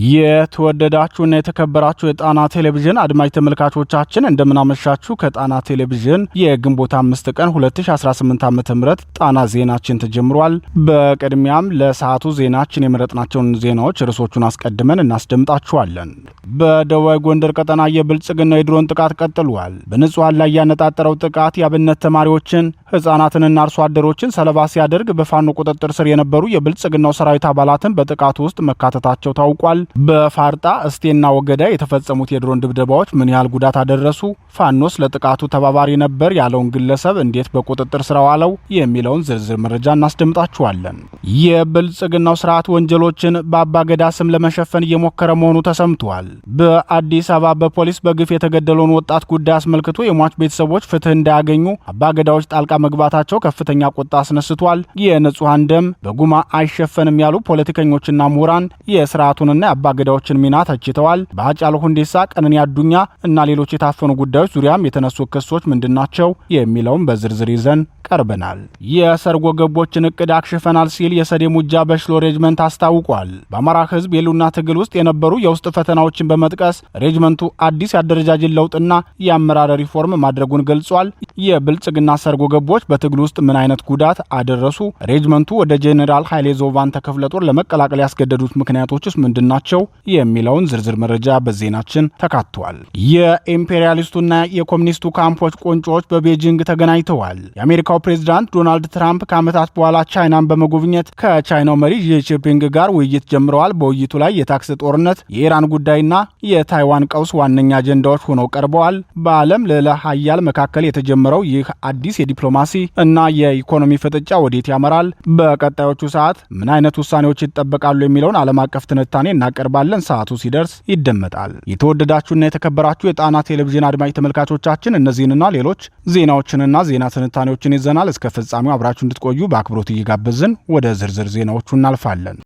የተወደዳችሁና የተከበራችሁ የጣና ቴሌቪዥን አድማጭ ተመልካቾቻችን እንደምናመሻችሁ። ከጣና ቴሌቪዥን የግንቦት 5 ቀን 2018 ዓ.ም ጣና ዜናችን ተጀምሯል። በቅድሚያም ለሰዓቱ ዜናችን የመረጥናቸውን ዜናዎች ርዕሶቹን አስቀድመን እናስደምጣችኋለን። በደቡብ ጎንደር ቀጠና የብልጽግና የድሮን ጥቃት ቀጥሏል። በንጹሃን ላይ ያነጣጠረው ጥቃት የአብነት ተማሪዎችን፣ ህፃናትንና አርሶ አደሮችን ሰለባ ሲያደርግ በፋኖ ቁጥጥር ስር የነበሩ የብልጽግናው ሰራዊት አባላትን በጥቃቱ ውስጥ መካተታቸው ታውቋል። በፋርጣ እስቴና ወገዳ የተፈጸሙት የድሮን ድብደባዎች ምን ያህል ጉዳት አደረሱ? ፋኖስ ለጥቃቱ ተባባሪ ነበር ያለውን ግለሰብ እንዴት በቁጥጥር ስር ዋለው? የሚለውን ዝርዝር መረጃ እናስደምጣችኋለን። የብልጽግናው ስርዓት ወንጀሎችን በአባገዳ ስም ለመሸፈን እየሞከረ መሆኑ ተሰምቷል። በአዲስ አበባ በፖሊስ በግፍ የተገደለውን ወጣት ጉዳይ አስመልክቶ የሟች ቤተሰቦች ፍትህ እንዳያገኙ አባገዳዎች ጣልቃ መግባታቸው ከፍተኛ ቁጣ አስነስቷል። የንጹሃን ደም በጉማ አይሸፈንም ያሉ ፖለቲከኞችና ምሁራን የስርዓቱንና የአባገዳዎችን ሚና ተችተዋል። በሃጫሉ ሁንዴሳ፣ ቀነኒ አዱኛ እና ሌሎች የታፈኑ ጉዳዮች ዙሪያም የተነሱ ክሶች ምንድናቸው? የሚለውን በዝርዝር ይዘን ቀርበናል። የሰርጎ ገቦችን እቅድ አክሽፈናል ሲል የሰዴ ሙጃ በሽሎ ሬጅመንት አስታውቋል። በአማራ ህዝብ የሉና ትግል ውስጥ የነበሩ የውስጥ ፈተናዎችን በመጥቀስ ሬጅመንቱ አዲስ የአደረጃጀት ለውጥና የአመራር ሪፎርም ማድረጉን ገልጿል። የብልጽግና ሰርጎ ገቦች በትግል ውስጥ ምን አይነት ጉዳት አደረሱ? ሬጅመንቱ ወደ ጄኔራል ኃይሌ ዞቫን ተክፍለ ጦር ለመቀላቀል ያስገደዱት ምክንያቶችስ ምንድናቸው? የሚለውን ዝርዝር መረጃ በዜናችን ተካቷል። የኢምፔሪያሊስቱና የኮሚኒስቱ ካምፖች ቁንጮች በቤጂንግ ተገናኝተዋል። የአሜሪካው ፕሬዝዳንት ዶናልድ ትራምፕ ከዓመታት በኋላ ቻይናን በመጎብኘት ከቻይናው መሪ ዢ ጂንፒንግ ጋር ውይይት ጀምረዋል። በውይይቱ ላይ የታክስ ጦርነት፣ የኢራን ጉዳይና የታይዋን ቀውስ ዋነኛ አጀንዳዎች ሆነው ቀርበዋል። በዓለም ልዕለ ሀያል መካከል የተጀመረው ይህ አዲስ የዲፕሎማሲ እና የኢኮኖሚ ፍጥጫ ወዴት ያመራል? በቀጣዮቹ ሰዓት ምን አይነት ውሳኔዎች ይጠበቃሉ? የሚለውን ዓለም አቀፍ ትንታኔ እናቀርባለን። ሰዓቱ ሲደርስ ይደመጣል። የተወደዳችሁና የተከበራችሁ የጣና ቴሌቪዥን አድማጭ ተመልካቾቻችን እነዚህንና ሌሎች ዜናዎችንና ዜና ትንታኔዎችን ይዘናል። እስከ ፍጻሜው አብራችሁ እንድትቆዩ በአክብሮት እየጋበዝን ወደ ዝርዝር ዜናዎቹ እናልፋለን።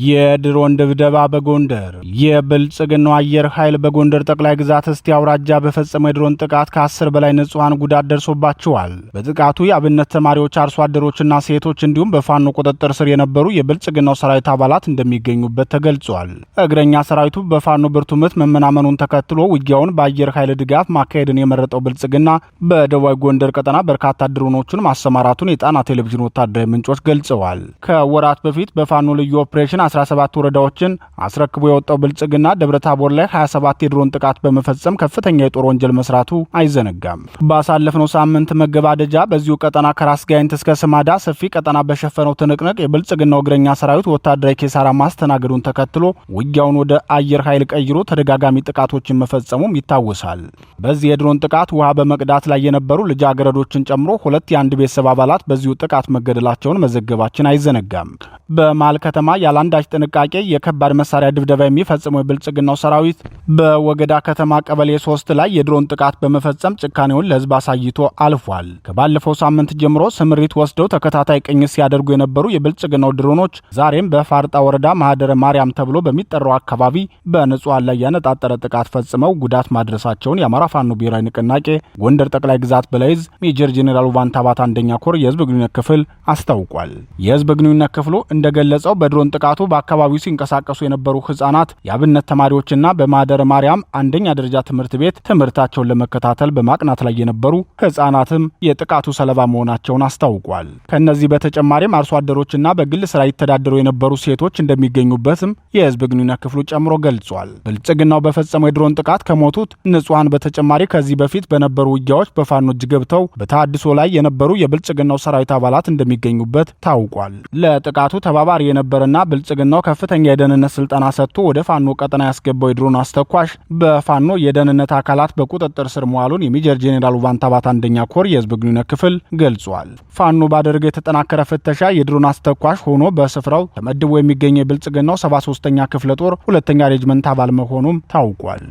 የድሮን ድብደባ በጎንደር። የብልጽግናው አየር ኃይል በጎንደር ጠቅላይ ግዛት እስቴ አውራጃ በፈጸመው የድሮን ጥቃት ከ10 በላይ ንጹሃን ጉዳት ደርሶባቸዋል። በጥቃቱ የአብነት ተማሪዎች፣ አርሶ አደሮችና ሴቶች እንዲሁም በፋኖ ቁጥጥር ስር የነበሩ የብልጽግናው ሰራዊት አባላት እንደሚገኙበት ተገልጿል። እግረኛ ሰራዊቱ በፋኖ ብርቱ ምት መመናመኑን ተከትሎ ውጊያውን በአየር ኃይል ድጋፍ ማካሄድን የመረጠው ብልጽግና በደቡብ ጎንደር ቀጠና በርካታ ድሮኖችን ማሰማራቱን የጣና ቴሌቪዥን ወታደራዊ ምንጮች ገልጸዋል። ከወራት በፊት በፋኖ ልዩ ኦፕሬሽን 17 ወረዳዎችን አስረክቦ የወጣው ብልጽግና ደብረታቦር ላይ 27 የድሮን ጥቃት በመፈጸም ከፍተኛ የጦር ወንጀል መስራቱ አይዘነጋም። ባሳለፍነው ሳምንት መገባደጃ በዚሁ ቀጠና ከራስ ጋይንት እስከ ስማዳ ሰፊ ቀጠና በሸፈነው ትንቅንቅ የብልጽግናው እግረኛ ሰራዊት ወታደራዊ ኪሳራ ማስተናገዱን ተከትሎ ውጊያውን ወደ አየር ኃይል ቀይሮ ተደጋጋሚ ጥቃቶችን መፈጸሙም ይታወሳል። በዚህ የድሮን ጥቃት ውሃ በመቅዳት ላይ የነበሩ ልጃገረዶችን ጨምሮ 2 የአንድ ቤተሰብ አባላት በዚሁ ጥቃት መገደላቸውን መዘገባችን አይዘነጋም። በመሃል ከተማ ያላንዳች ጥንቃቄ የከባድ መሳሪያ ድብደባ የሚፈጽመው የብልጽግናው ሰራዊት በወገዳ ከተማ ቀበሌ 3 ላይ የድሮን ጥቃት በመፈጸም ጭካኔውን ለህዝብ አሳይቶ አልፏል። ከባለፈው ሳምንት ጀምሮ ስምሪት ወስደው ተከታታይ ቅኝት ሲያደርጉ የነበሩ የብልጽግናው ድሮኖች ዛሬም በፋርጣ ወረዳ ማህደረ ማርያም ተብሎ በሚጠራው አካባቢ በንጹሃን ላይ ያነጣጠረ ጥቃት ፈጽመው ጉዳት ማድረሳቸውን የአማራ ፋኖ ብሔራዊ ንቅናቄ ጎንደር ጠቅላይ ግዛት በላይዝ ሜጀር ጄኔራል ዋንታባት አንደኛ ኮር የህዝብ ግንኙነት ክፍል አስታውቋል። የህዝብ ግንኙነት ክፍሉ እንደገለጸው በድሮን ጥቃቱ በአካባቢው ሲንቀሳቀሱ የነበሩ ህጻናት፣ የአብነት ተማሪዎችና በማህደረ ማርያም አንደኛ ደረጃ ትምህርት ቤት ትምህርታቸውን ለመከታተል በማቅናት ላይ የነበሩ ህጻናትም የጥቃቱ ሰለባ መሆናቸውን አስታውቋል። ከነዚህ በተጨማሪም አርሶ አደሮችና በግል ስራ ይተዳደሩ የነበሩ ሴቶች እንደሚገኙበትም የህዝብ ግንኙነት ክፍሉ ጨምሮ ገልጿል። ብልጽግናው በፈጸመው የድሮን ጥቃት ከሞቱት ንጹሃን በተጨማሪ ከዚህ በፊት በነበሩ ውጊያዎች በፋኖ እጅ ገብተው በተሃድሶ ላይ የነበሩ የብልጽግናው ሰራዊት አባላት እንደሚገኙበት ታውቋል። ለጥቃቱ ተባባሪ የነበረና ብልጽግናው ከፍተኛ የደህንነት ስልጠና ሰጥቶ ወደ ፋኖ ቀጠና ያስገባው የድሮን አስተኳሽ በፋኖ የደህንነት አካላት በቁጥጥር ስር መዋሉን የሜጀር ጄኔራል ዋንታባት አንደኛ ኮር የህዝብ ግንኙነት ክፍል ገልጿል። ፋኖ ባደረገው የተጠናከረ ፍተሻ የድሮን አስተኳሽ ሆኖ በስፍራው ተመድቦ የሚገኘው የብልጽግናው 73ኛ ክፍለ ጦር 2ኛ ሬጅመንት አባል መሆኑም ታውቋል።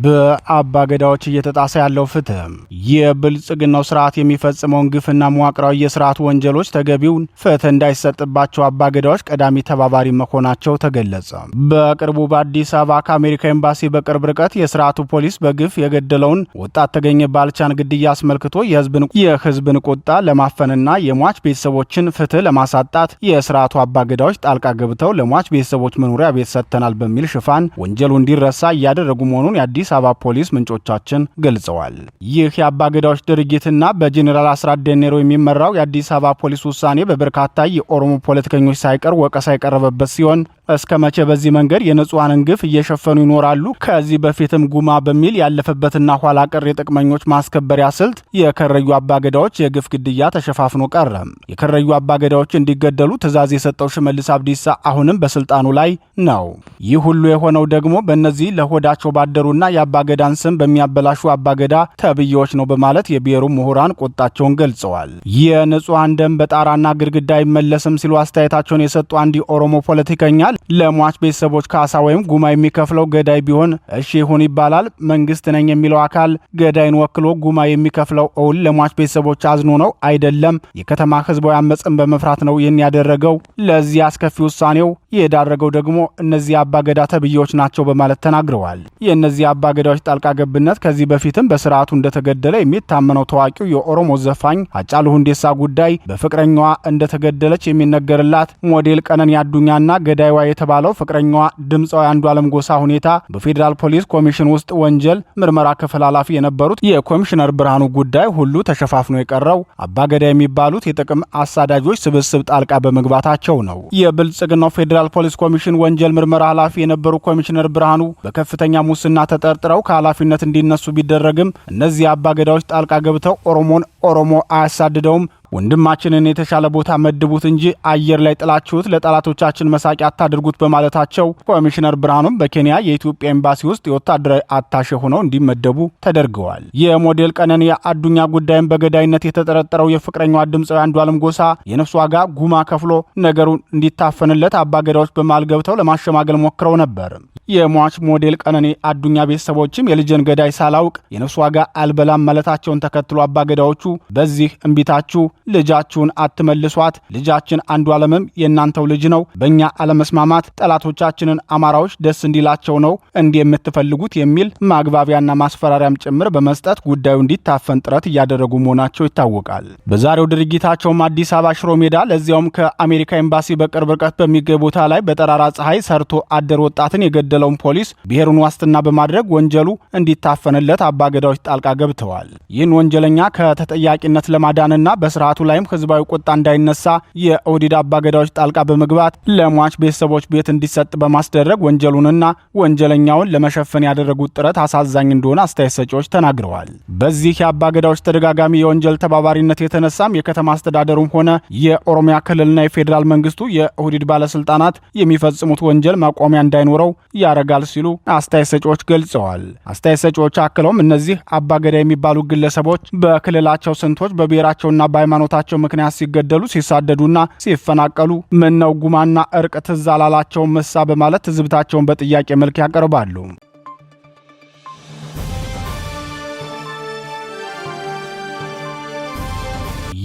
በአባገዳዎች እየተጣሰ ያለው ፍትህ የብልጽግናው ስርዓት የሚፈጽመውን ግፍና መዋቅራዊ የስርዓት ወንጀሎች ተገቢውን ፍትህ እንዳይሰጥባቸው አባገዳዎች ቀዳሚ ተባባሪ መሆናቸው ተገለጸ። በቅርቡ በአዲስ አበባ ከአሜሪካ ኤምባሲ በቅርብ ርቀት የስርዓቱ ፖሊስ በግፍ የገደለውን ወጣት ተገኘ ባልቻን ግድያ አስመልክቶ የህዝብን ቁጣ ለማፈንና የሟች ቤተሰቦችን ፍትህ ለማሳጣት የስርዓቱ አባገዳዎች ጣልቃ ገብተው ለሟች ቤተሰቦች መኖሪያ ቤት ሰጥተናል በሚል ሽፋን ወንጀሉ እንዲረሳ እያደረጉ መሆኑን የአዲስ አበባ ፖሊስ ምንጮቻችን ገልጸዋል። ይህ የአባገዳዎች ድርጊትና በጄኔራል አስራት ዴኔሮ የሚመራው የአዲስ አበባ ፖሊስ ውሳኔ በበርካታ የኦሮሞ ፖለቲከኞች ሳይቀር ወቀሳ የቀረበበት ሲሆን እስከ መቼ በዚህ መንገድ የንጹሃንን ግፍ እየሸፈኑ ይኖራሉ? ከዚህ በፊትም ጉማ በሚል ያለፈበትና ኋላ ቀር የጥቅመኞች ማስከበሪያ ስልት የከረዩ አባገዳዎች የግፍ ግድያ ተሸፋፍኖ ቀረ። የከረዩ አባገዳዎች እንዲገደሉ ትዕዛዝ የሰጠው ሽመልስ አብዲሳ አሁንም በስልጣኑ ላይ ነው። ይህ ሁሉ የሆነው ደግሞ በእነዚህ ለሆዳቸው ባደሩና የአባገዳን ስም በሚያበላሹ አባገዳ ተብዬዎች ነው በማለት የብሔሩ ምሁራን ቁጣቸውን ገልጸዋል። የንጹሃን ደም በጣራና ግድግዳ አይመለስም ሲሉ አስተያየታቸውን የሰጡ አንድ የኦሮሞ ፖለቲከኛ ለሟች ቤተሰቦች ካሳ ወይም ጉማ የሚከፍለው ገዳይ ቢሆን እሺ ይሁን ይባላል። መንግስት ነኝ የሚለው አካል ገዳይን ወክሎ ጉማ የሚከፍለው እውን ለሟች ቤተሰቦች አዝኖ ነው አይደለም። የከተማ ህዝባዊ አመፅን በመፍራት ነው ይህን ያደረገው። ለዚህ አስከፊ ውሳኔው የዳረገው ደግሞ እነዚህ አባገዳ ተብዬዎች ናቸው በማለት ተናግረዋል። የእነዚህ አባገዳዎች ጣልቃ ገብነት ከዚህ በፊትም በስርዓቱ እንደተገደለ የሚታመነው ታዋቂው የኦሮሞ ዘፋኝ ሃጫሉ ሁንዴሳ ጉዳይ በፍቅረኛዋ እንደተገደለች የሚነገርላት ሞዴል ቀነኒ አዱኛና ገዳይዋ የተባለው ፍቅረኛዋ ድምፃዊ አንዱዓለም ጎሳ ሁኔታ በፌዴራል ፖሊስ ኮሚሽን ውስጥ ወንጀል ምርመራ ክፍል ኃላፊ የነበሩት የኮሚሽነር ብርሃኑ ጉዳይ ሁሉ ተሸፋፍኖ የቀረው አባገዳ የሚባሉት የጥቅም አሳዳጆች ስብስብ ጣልቃ በመግባታቸው ነው። የብልጽግናው ፌዴራል ፖሊስ ኮሚሽን ወንጀል ምርመራ ኃላፊ የነበሩ ኮሚሽነር ብርሃኑ በከፍተኛ ሙስና ተጠርጥረው ከኃላፊነት እንዲነሱ ቢደረግም እነዚህ አባገዳዎች ጣልቃ ገብተው ኦሮሞ አያሳድደውም፣ ወንድማችንን የተሻለ ቦታ መድቡት እንጂ አየር ላይ ጥላችሁት ለጠላቶቻችን መሳቂያ አታድርጉት በማለታቸው ኮሚሽነር ብርሃኑም በኬንያ የኢትዮጵያ ኤምባሲ ውስጥ የወታደራዊ አታሼ ሆነው እንዲመደቡ ተደርገዋል። የሞዴል ቀነኒ አዱኛ ጉዳይም በገዳይነት የተጠረጠረው የፍቅረኛዋ ድምፃዊ አንዱዓለም ጎሳ የነፍስ ዋጋ ጉማ ከፍሎ ነገሩን እንዲታፈንለት አባገዳዎች በመሃል ገብተው ለማሸማገል ሞክረው ነበር። የሟች ሞዴል ቀነኒ አዱኛ ቤተሰቦችም የልጅን ገዳይ ሳላውቅ የነፍስ ዋጋ አልበላም ማለታቸውን ተከትሎ አባገዳዎቹ በዚህ እምቢታችሁ ልጃችሁን አትመልሷት፣ ልጃችን አንዱዓለምም የእናንተው ልጅ ነው፣ በእኛ አለመስማማት ጠላቶቻችንን አማራዎች ደስ እንዲላቸው ነው እንዲህ የምትፈልጉት የሚል ማግባቢያና ማስፈራሪያም ጭምር በመስጠት ጉዳዩ እንዲታፈን ጥረት እያደረጉ መሆናቸው ይታወቃል። በዛሬው ድርጊታቸውም አዲስ አበባ ሽሮ ሜዳ ለዚያውም ከአሜሪካ ኤምባሲ በቅርብ ርቀት በሚገኝ ቦታ ላይ በጠራራ ፀሐይ ሰርቶ አደር ወጣትን የገደለውን ፖሊስ ብሔሩን ዋስትና በማድረግ ወንጀሉ እንዲታፈንለት አባገዳዎች ጣልቃ ገብተዋል። ይህን ወንጀለኛ ከተጠያቂነት ለማዳንና በስርዓቱ ላይም ህዝባዊ ቁጣ እንዳይነሳ የኦህዴድ አባገዳዎች ጣልቃ በመግባት ለሟች ቤተሰቦች ቤት እንዲሰጥ በማስደረግ ወንጀሉንና ወንጀለኛውን ለመሸፈን ያደረጉት ጥረት አሳዛኝ እንደሆነ አስተያየት ሰጪዎች ተናግረዋል። በዚህ የአባገዳዎች ተደጋጋሚ የወንጀል ተባባሪነት የተነሳም የከተማ አስተዳደሩም ሆነ የኦሮሚያ ክልልና የፌዴራል መንግስቱ የኦህዴድ ባለስልጣናት የሚፈጽሙት ወንጀል ማቆሚያ እንዳይኖረው ያረጋል ሲሉ አስተያየት ሰጪዎች ገልጸዋል። አስተያየት ሰጪዎች አክለውም እነዚህ አባገዳ የሚባሉ ግለሰቦች በክልላቸው ስንቶች በብሔራቸውና በሃይማኖታቸው ምክንያት ሲገደሉ ሲሳደዱና ሲፈናቀሉ ምነው ጉማና እርቅ ትዝ አላላቸውም መሳ በማለት ትዝብታቸውን በጥያቄ መልክ ያቀርባሉ።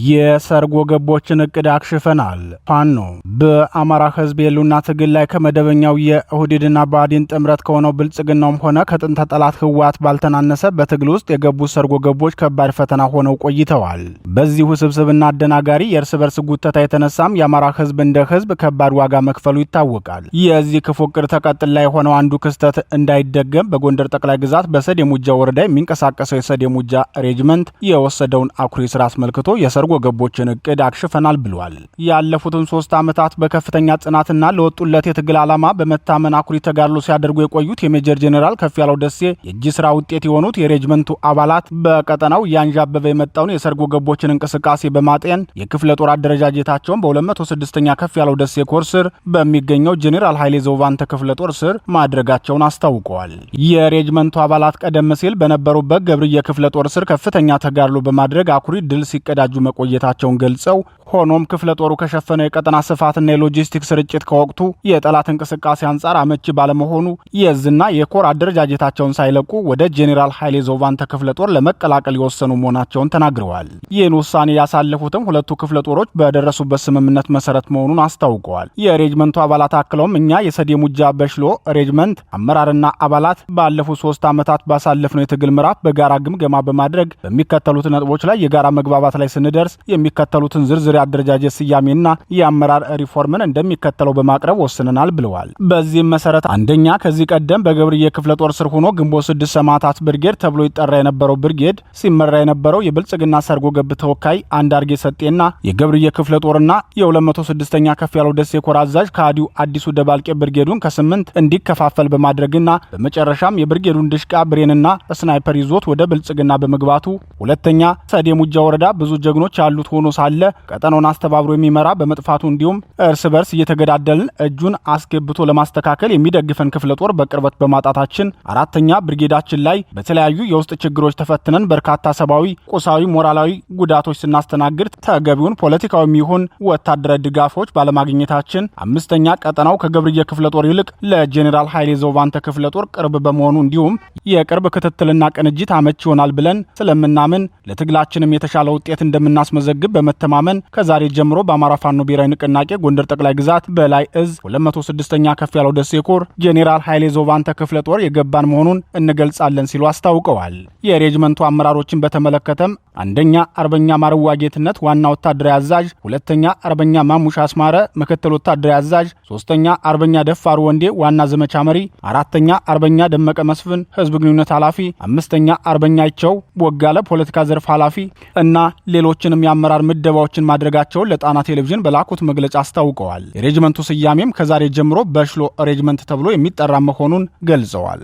የሰርጎ ገቦችን እቅድ አክሽፈናል። ፋኖ በአማራ ህዝብ የሉና ትግል ላይ ከመደበኛው የኦህዴድና ብአዴን ጥምረት ከሆነው ብልጽግናውም ሆነ ከጥንተ ጠላት ህወሓት ባልተናነሰ በትግል ውስጥ የገቡ ሰርጎ ገቦች ከባድ ፈተና ሆነው ቆይተዋል። በዚህ ውስብስብና አደናጋሪ የእርስ በርስ ጉተታ የተነሳም የአማራ ህዝብ እንደ ህዝብ ከባድ ዋጋ መክፈሉ ይታወቃል። የዚህ ክፉ እቅድ ተቀጥላ የሆነው አንዱ ክስተት እንዳይደገም በጎንደር ጠቅላይ ግዛት በሰዴ ሙጃ ወረዳ የሚንቀሳቀሰው የሰዴ ሙጃ ሬጅመንት የወሰደውን አኩሪ ስራ አስመልክቶ የሰርጎ ገቦችን እቅድ አክሽፈናል ብሏል። ያለፉትን 3 ዓመታት በከፍተኛ ጽናትና ለወጡለት የትግል ዓላማ በመታመን አኩሪ ተጋድሎ ሲያደርጉ የቆዩት የሜጀር ጄኔራል ከፍያለው ደሴ የእጅ ስራ ውጤት የሆኑት የሬጅመንቱ አባላት በቀጠናው ያንዣበበ የመጣውን የሰርጎ ገቦችን እንቅስቃሴ በማጤን የክፍለ ጦር አደረጃጀታቸውን በ206ኛ ከፍያለው ደሴ ኮር ስር በሚገኘው ጄኔራል ኃይሌ ዘውቫንተ ክፍለ ጦር ስር ማድረጋቸውን አስታውቀዋል። የሬጅመንቱ አባላት ቀደም ሲል በነበሩበት ገብርዬ ክፍለ ጦር ስር ከፍተኛ ተጋድሎ በማድረግ አኩሪ ድል ሲቀዳጁ መቆየታቸውን ገልጸው ሆኖም ክፍለ ጦሩ ከሸፈነው የቀጠና ስፋትና የሎጂስቲክስ ስርጭት ከወቅቱ የጠላት እንቅስቃሴ አንጻር አመቺ ባለመሆኑ የዝና የኮር አደረጃጀታቸውን ሳይለቁ ወደ ጄኔራል ኃይሌ ዞቫንተ ክፍለ ጦር ለመቀላቀል የወሰኑ መሆናቸውን ተናግረዋል። ይህን ውሳኔ ያሳለፉትም ሁለቱ ክፍለ ጦሮች በደረሱበት ስምምነት መሰረት መሆኑን አስታውቀዋል። የሬጅመንቱ አባላት አክለውም እኛ የሰዴ ሙጃ በሽሎ ሬጅመንት አመራርና አባላት ባለፉት 3 ዓመታት ባሳለፍነው የትግል ምዕራፍ በጋራ ግምገማ በማድረግ በሚከተሉት ነጥቦች ላይ የጋራ መግባባት ላይ ስንደርስ የሚከተሉትን ዝርዝር አደረጃጀት ስያሜና የአመራር ሪፎርምን እንደሚከተለው በማቅረብ ወስነናል ብለዋል። በዚህም መሰረት አንደኛ ከዚህ ቀደም በገብርዬ ክፍለ ጦር ስር ሆኖ ግንቦት 6 ሰማዕታት ብርጌድ ተብሎ ይጠራ የነበረው ብርጌድ ሲመራ የነበረው የብልጽግና ሰርጎ ገብ ተወካይ አንዳርጌ ሰጤና የገብርዬ ክፍለ ጦርና የ206ኛ ከፍ ያለው ደሴ ኮር አዛዥ ከአዲው አዲሱ ደባልቄ ብርጌዱን ከ8 እንዲከፋፈል በማድረግና በመጨረሻም የብርጌዱን ድሽቃ ብሬንና ስናይፐር ይዞት ወደ ብልጽግና በመግባቱ፣ ሁለተኛ ሰዴ ሙጃ ወረዳ ብዙ ጀግኖች ያሉት ሆኖ ሳለ ቀጠናውን አስተባብሮ የሚመራ በመጥፋቱ እንዲሁም እርስ በርስ እየተገዳደልን እጁን አስገብቶ ለማስተካከል የሚደግፈን ክፍለ ጦር በቅርበት በማጣታችን፣ አራተኛ ብርጌዳችን ላይ በተለያዩ የውስጥ ችግሮች ተፈትነን በርካታ ሰብአዊ፣ ቁሳዊ፣ ሞራላዊ ጉዳቶች ስናስተናግድ ተገቢውን ፖለቲካዊ የሚሆን ወታደራዊ ድጋፎች ባለማግኘታችን፣ አምስተኛ ቀጠናው ከገብርዬ ክፍለ ጦር ይልቅ ለጄኔራል ኃይሌ ዞቫንተ ክፍለ ጦር ቅርብ በመሆኑ እንዲሁም የቅርብ ክትትልና ቅንጅት አመች ይሆናል ብለን ስለምናምን ለትግላችንም የተሻለ ውጤት እንደምናስመዘግብ በመተማመን ከዛሬ ጀምሮ በአማራ ፋኖ ብሔራዊ ንቅናቄ ጎንደር ጠቅላይ ግዛት በላይ እዝ 206ኛ ከፍ ያለው ደሴ ኮር ጄኔራል ኃይሌ ዞቫንተ ክፍለ ጦር የገባን መሆኑን እንገልጻለን ሲሉ አስታውቀዋል። የሬጅመንቱ አመራሮችን በተመለከተም አንደኛ አርበኛ ማርዋ ጌትነት ዋና ወታደራዊ አዛዥ፣ ሁለተኛ አርበኛ ማሙሻ አስማረ ምክትል ወታደራዊ አዛዥ፣ ሶስተኛ አርበኛ ደፋሩ ወንዴ ዋና ዘመቻ መሪ፣ አራተኛ አርበኛ ደመቀ መስፍን ህዝብ ግንኙነት ኃላፊ፣ አምስተኛ አርበኛ አይቸው ቦጋለ ፖለቲካ ዘርፍ ኃላፊ እና ሌሎችንም የአመራር ምደባዎችን ማድረጋቸውን ለጣና ቴሌቪዥን በላኩት መግለጫ አስታውቀዋል። የሬጅመንቱ ስያሜም ከዛሬ ጀምሮ በሽሎ ሬጅመንት ተብሎ የሚጠራ መሆኑን ገልጸዋል።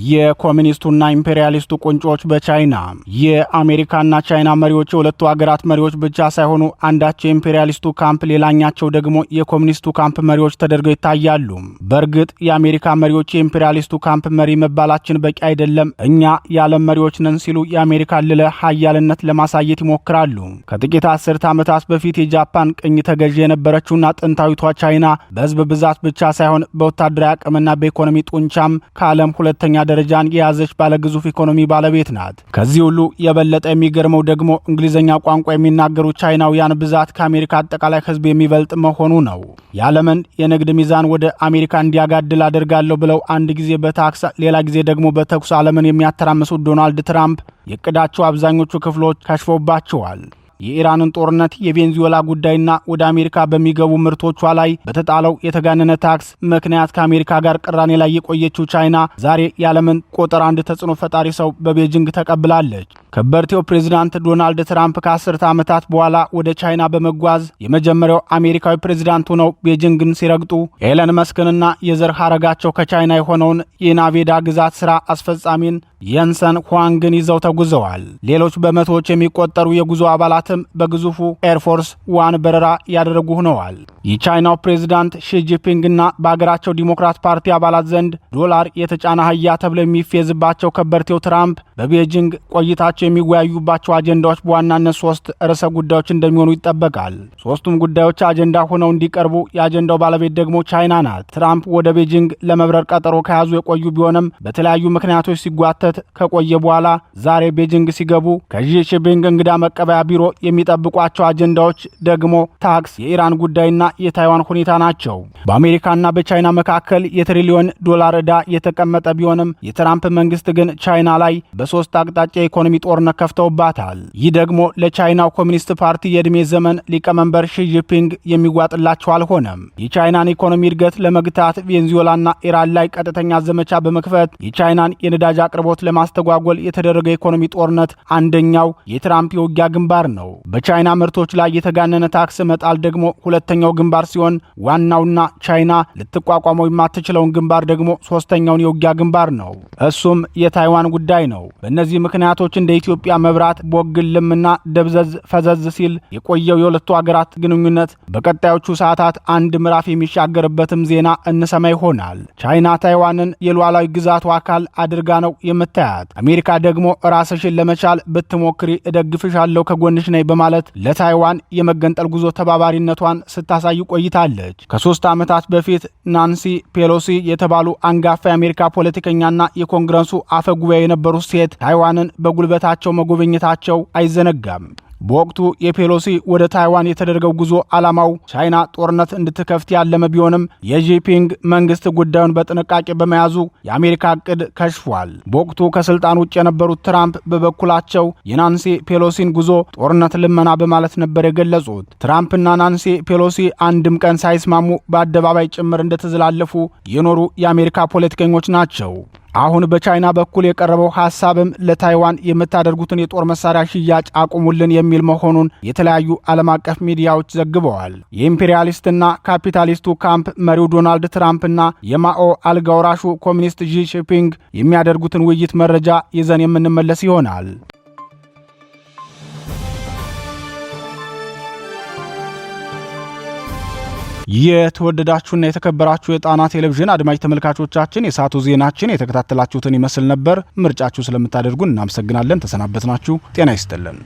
የኮሚኒስቱና ኢምፔሪያሊስቱ ቁንጮች በቻይና የአሜሪካና ቻይና መሪዎች የሁለቱ ሀገራት መሪዎች ብቻ ሳይሆኑ አንዳቸው የኢምፔሪያሊስቱ ካምፕ ሌላኛቸው ደግሞ የኮሚኒስቱ ካምፕ መሪዎች ተደርገው ይታያሉ። በእርግጥ የአሜሪካ መሪዎች የኢምፔሪያሊስቱ ካምፕ መሪ መባላችን በቂ አይደለም፣ እኛ የዓለም መሪዎች ነን ሲሉ የአሜሪካ ልዕለ ኃያልነት ለማሳየት ይሞክራሉ። ከጥቂት 10 ዓመታት በፊት የጃፓን ቅኝ ተገዥ የነበረችውና ጥንታዊቷ ቻይና በህዝብ ብዛት ብቻ ሳይሆን በወታደራዊ አቅምና በኢኮኖሚ ጡንቻም ከዓለም ሁለተኛ ደረጃን የያዘች ባለግዙፍ ኢኮኖሚ ባለቤት ናት። ከዚህ ሁሉ የበለጠ የሚገርመው ደግሞ እንግሊዝኛ ቋንቋ የሚናገሩ ቻይናውያን ብዛት ከአሜሪካ አጠቃላይ ህዝብ የሚበልጥ መሆኑ ነው። የዓለምን የንግድ ሚዛን ወደ አሜሪካ እንዲያጋድል አደርጋለሁ ብለው አንድ ጊዜ በታክስ ሌላ ጊዜ ደግሞ በተኩስ ዓለምን የሚያተራምሱት ዶናልድ ትራምፕ የዕቅዳቸው አብዛኞቹ ክፍሎች ከሽፎባቸዋል። የኢራንን ጦርነት፣ የቬንዙዌላ ጉዳይና ወደ አሜሪካ በሚገቡ ምርቶቿ ላይ በተጣለው የተጋነነ ታክስ ምክንያት ከአሜሪካ ጋር ቅራኔ ላይ የቆየችው ቻይና ዛሬ የዓለምን ቁጥር 1 ተጽዕኖ ፈጣሪ ሰው በቤጂንግ ተቀብላለች። ከበርቴው ፕሬዝዳንት ዶናልድ ትራምፕ ከ10 ዓመታት በኋላ ወደ ቻይና በመጓዝ የመጀመሪያው አሜሪካዊ ፕሬዝዳንት ሆነው ቤጂንግን ሲረግጡ ኤለን መስክንና የዘር ሐረጋቸው ከቻይና የሆነውን የናቬዳ ግዛት ሥራ አስፈጻሚን የንሰን ሁዋንግን ይዘው ተጉዘዋል። ሌሎች በመቶዎች የሚቆጠሩ የጉዞ አባላትም በግዙፉ ኤርፎርስ ዋን በረራ ያደረጉ ሆነዋል። የቻይናው ፕሬዝዳንት ሺጂፒንግና በአገራቸው ዲሞክራት ፓርቲ አባላት ዘንድ ዶላር የተጫነ አህያ ተብለው የሚፌዝባቸው ከበርቴው ትራምፕ በቤጂንግ ቆይታቸው የሚወያዩባቸው አጀንዳዎች በዋናነት 3 ርዕሰ ጉዳዮች እንደሚሆኑ ይጠበቃል። 3ቱም ጉዳዮች አጀንዳ ሆነው እንዲቀርቡ የአጀንዳው ባለቤት ደግሞ ቻይና ናት። ትራምፕ ወደ ቤጂንግ ለመብረር ቀጠሮ ከያዙ የቆዩ ቢሆንም በተለያዩ ምክንያቶች ሲጓተት ከቆየ በኋላ ዛሬ ቤጂንግ ሲገቡ ከሺ ጂንፒንግ እንግዳ መቀበያ ቢሮ የሚጠብቋቸው አጀንዳዎች ደግሞ ታክስ፣ የኢራን ጉዳይና የታይዋን ሁኔታ ናቸው። በአሜሪካና በቻይና መካከል የትሪሊዮን ዶላር ዕዳ የተቀመጠ ቢሆንም የትራምፕ መንግስት ግን ቻይና ላይ በ3 አቅጣጫ የኢኮኖሚ ጦርነት ከፍተውባታል። ይህ ደግሞ ለቻይናው ኮሚኒስት ፓርቲ የዕድሜ ዘመን ሊቀመንበር ሺ ጂንፒንግ የሚዋጥላቸው አልሆነም። የቻይናን ኢኮኖሚ እድገት ለመግታት ቬንዙዌላና ኢራን ላይ ቀጥተኛ ዘመቻ በመክፈት የቻይናን የነዳጅ አቅርቦት ለማስተጓጎል የተደረገ ኢኮኖሚ ጦርነት አንደኛው የትራምፕ የውጊያ ግንባር ነው። ነው። በቻይና ምርቶች ላይ የተጋነነ ታክስ መጣል ደግሞ ሁለተኛው ግንባር ሲሆን ዋናውና ቻይና ልትቋቋመው የማትችለውን ግንባር ደግሞ ሶስተኛውን የውጊያ ግንባር ነው። እሱም የታይዋን ጉዳይ ነው። በእነዚህ ምክንያቶች እንደ ኢትዮጵያ መብራት ቦግልምና ደብዘዝ ፈዘዝ ሲል የቆየው የሁለቱ ሀገራት ግንኙነት በቀጣዮቹ ሰዓታት አንድ ምዕራፍ የሚሻገርበትም ዜና እንሰማ ይሆናል። ቻይና ታይዋንን የሉዓላዊ ግዛቱ አካል አድርጋ ነው የምታያት። አሜሪካ ደግሞ ራስሽን ለመቻል ብትሞክሪ እደግፍሻለሁ ከጎንሽ ነኝ በማለት ለታይዋን የመገንጠል ጉዞ ተባባሪነቷን ስታሳይ ቆይታለች። ከ3 ዓመታት በፊት ናንሲ ፔሎሲ የተባሉ አንጋፋ የአሜሪካ ፖለቲከኛና የኮንግረሱ አፈ ጉባኤ የነበሩት ሴት ታይዋንን በጉልበታቸው መጎብኘታቸው አይዘነጋም። በወቅቱ የፔሎሲ ወደ ታይዋን የተደረገው ጉዞ ዓላማው ቻይና ጦርነት እንድትከፍት ያለመ ቢሆንም የጂፒንግ መንግስት ጉዳዩን በጥንቃቄ በመያዙ የአሜሪካ ዕቅድ ከሽፏል። በወቅቱ ከስልጣን ውጭ የነበሩት ትራምፕ በበኩላቸው የናንሲ ፔሎሲን ጉዞ ጦርነት ልመና በማለት ነበር የገለጹት። ትራምፕና ናንሲ ፔሎሲ አንድም ቀን ሳይስማሙ በአደባባይ ጭምር እንደተዘላለፉ የኖሩ የአሜሪካ ፖለቲከኞች ናቸው። አሁን በቻይና በኩል የቀረበው ሐሳብም ለታይዋን የምታደርጉትን የጦር መሳሪያ ሽያጭ አቁሙልን የሚል መሆኑን የተለያዩ ዓለም አቀፍ ሚዲያዎች ዘግበዋል። የኢምፔሪያሊስትና ካፒታሊስቱ ካምፕ መሪው ዶናልድ ትራምፕና የማኦ አልጋ ወራሹ ኮሚኒስት ዢ ጂንፒንግ የሚያደርጉትን ውይይት መረጃ ይዘን የምንመለስ ይሆናል። የተወደዳችሁና የተከበራችሁ የጣና ቴሌቪዥን አድማጭ ተመልካቾቻችን የሰዓቱ ዜናችን የተከታተላችሁትን ይመስል ነበር። ምርጫችሁ ስለምታደርጉን እናመሰግናለን። ተሰናበትናችሁ። ጤና ይስጥልን።